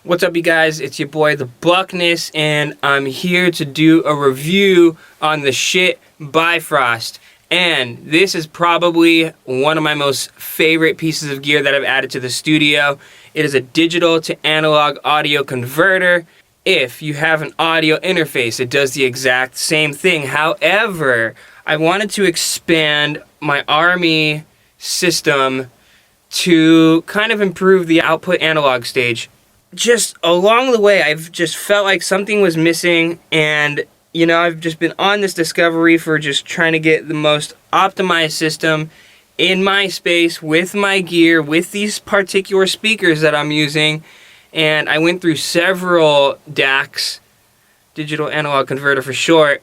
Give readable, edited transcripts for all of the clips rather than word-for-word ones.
What's up, you guys? It's your boy, the Buckness, and I'm here to do a review on the Schiit Bifrost. And this is probably one of my most favorite pieces of gear that I've added to the studio. It is a digital to analog audio converter. If you have an audio interface, it does the exact same thing. However, I wanted to expand my Army system to kind of improve the output analog stage. Just along the way, I've just felt like something was missing, and I've just been on this discovery for just trying to get the most optimized system in my space with my gear, with these particular speakers that I'm using. And I went through several DACs, digital analog converter for short,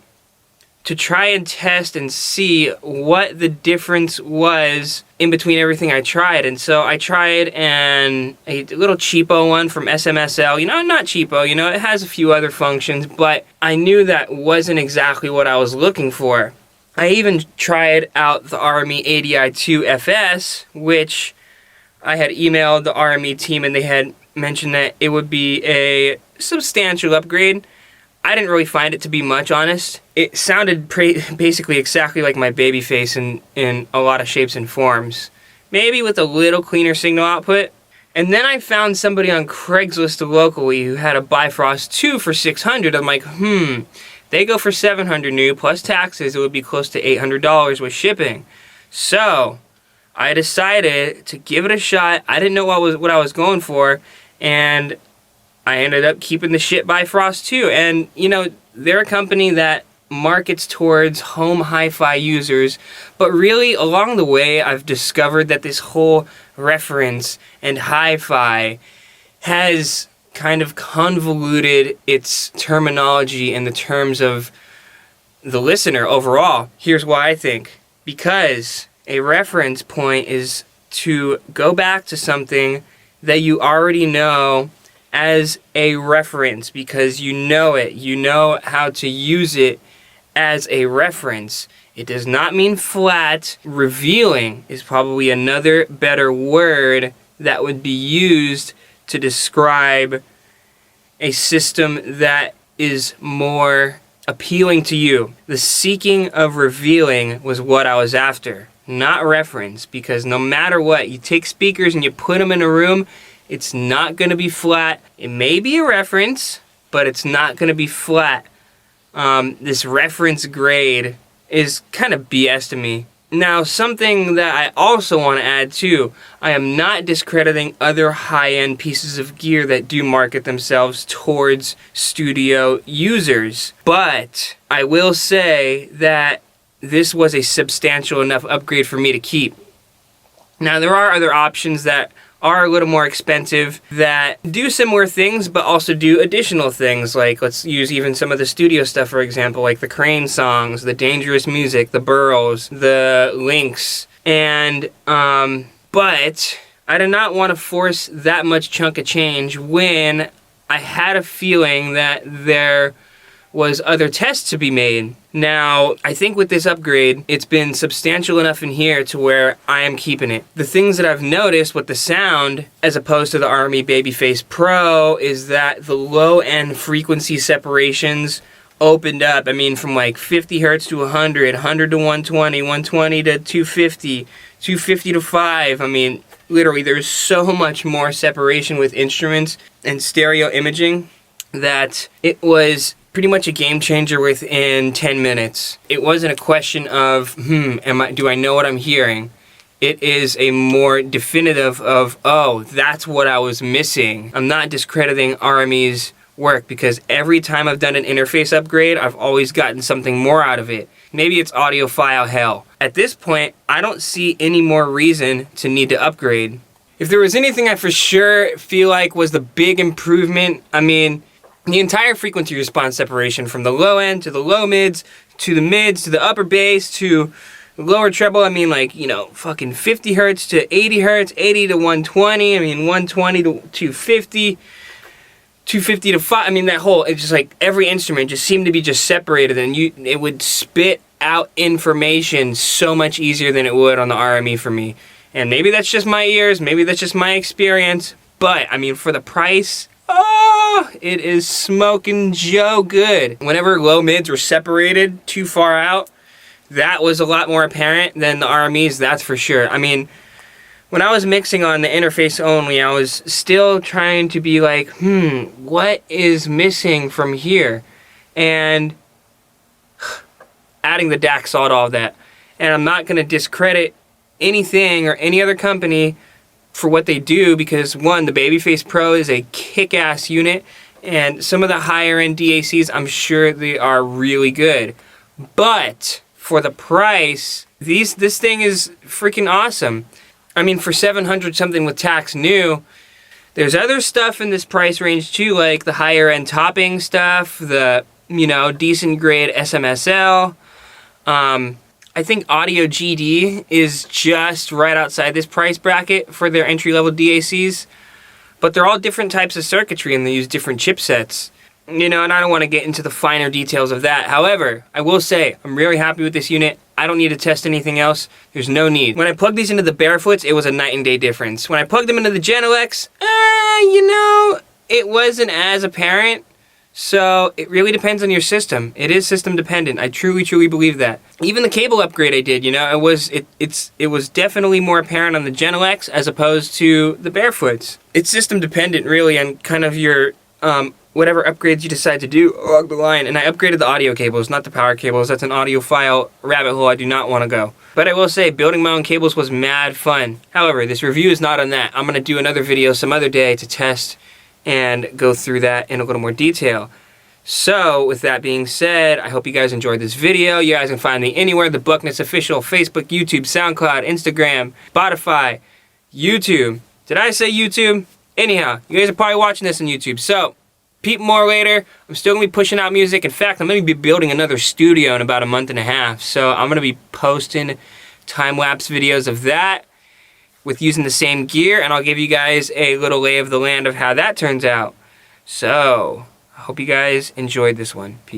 to try and test and see what the difference was in between everything I tried. And so I tried a little cheapo one from SMSL. Not cheapo, it has a few other functions, but I knew that wasn't exactly what I was looking for. I even tried out the Army ADI2 FS, which I had emailed the Army team, and they had mentioned that it would be a substantial upgrade. I didn't really find it to be much, honest. It sounded basically exactly like my Babyface in a lot of shapes and forms. Maybe with a little cleaner signal output. And then I found somebody on Craigslist locally who had a Bifrost 2 for $600. I'm like, they go for $700 new, plus taxes, it would be close to $800 with shipping. So I decided to give it a shot. I didn't know what I was going for, and I ended up keeping the Schiit Bifrost 2. And, they're a company that markets towards home hi-fi users, but really along the way I've discovered that this whole reference and hi-fi has kind of convoluted its terminology in the terms of the listener overall. Here's why I think. Because a reference point is to go back to something that you already know as a reference, because you know it. You know how to use it as a reference. It does not mean flat. Revealing is probably another better word that would be used to describe a system that is more appealing to you. The seeking of revealing was what I was after, not reference, because no matter what, you take speakers and you put them in a room, it's not going to be flat. It may be a reference, but it's not going to be flat. This reference grade is kind of BS to me. Now, something that I also want to add too, I am not discrediting other high-end pieces of gear that do market themselves towards studio users. But I will say that this was a substantial enough upgrade for me to keep. Now, there are other options that are a little more expensive that do similar things but also do additional things, like let's use even some of the studio stuff, for example, like the Crane songs, the Dangerous Music, the Burrows, the Lynx, and but I did not want to force that much chunk of change when I had a feeling that there was other tests to be made. Now, I think with this upgrade, it's been substantial enough in here to where I am keeping it. The things that I've noticed with the sound, as opposed to the Army Babyface Pro, is that the low-end frequency separations opened up. I mean, from like 50 hertz to 100, 100 to 120, 120 to 250, 250 to 5. I mean, literally, there's so much more separation with instruments and stereo imaging that it was pretty much a game changer within 10 minutes. It wasn't a question of, do I know what I'm hearing? It is a more definitive of, oh, that's what I was missing. I'm not discrediting Army's work, because every time I've done an interface upgrade, I've always gotten something more out of it. Maybe it's audiophile hell. At this point, I don't see any more reason to need to upgrade. If there was anything I for sure feel like was the big improvement, the entire frequency response separation from the low end to the low mids to the upper bass to the lower treble. Fucking 50 hertz to 80 hertz, 80 to 120. 120 to 250, 250 to 5. It's just like every instrument just seemed to be just separated, and it would spit out information so much easier than it would on the RME for me. And maybe that's just my ears, maybe that's just my experience, but for the price, Oh, it is smoking Joe good. Whenever low mids were separated too far out, that was a lot more apparent than the RMEs, that's for sure. I mean, when I was mixing on the interface only, I was still trying to be like, what is missing from here? And adding the DAC solved all of that. And I'm not going to discredit anything or any other company for what they do, because one, the Babyface Pro is a kick-ass unit, and some of the higher end DACs, I'm sure they are really good. But for the price, this thing is freaking awesome. I mean, for 700 something with tax new, there's other stuff in this price range too, like the higher end topping stuff, the, decent grade SMSL. I think Audio GD is just right outside this price bracket for their entry-level DACs, but they're all different types of circuitry and they use different chipsets. And I don't want to get into the finer details of that. However, I will say, I'm really happy with this unit. I don't need to test anything else. There's no need. When I plugged these into the Barefoots, it was a night and day difference. When I plugged them into the Genelecs, it wasn't as apparent. So it really depends on your system. It is system dependent. I truly, truly believe that. Even the cable upgrade I did, it was definitely more apparent on the Genelecs as opposed to the Barefoots. It's system dependent really on kind of your whatever upgrades you decide to do along the line. And I upgraded the audio cables, not the power cables. That's an audiophile rabbit hole I do not want to go. But I will say, building my own cables was mad fun. However, this review is not on that. I'm going to do another video some other day to test and go through that in a little more detail. So, with that being said, I hope you guys enjoyed this video. You guys can find me anywhere, the Buckness Official, Facebook, YouTube, SoundCloud, Instagram, Spotify, YouTube. Did I say YouTube? Anyhow, you guys are probably watching this on YouTube, so peep more later. I'm still going to be pushing out music. In fact, I'm going to be building another studio in about a month and a half, so I'm going to be posting time-lapse videos of that with using the same gear, and I'll give you guys a little lay of the land of how that turns out. So, I hope you guys enjoyed this one. Peace.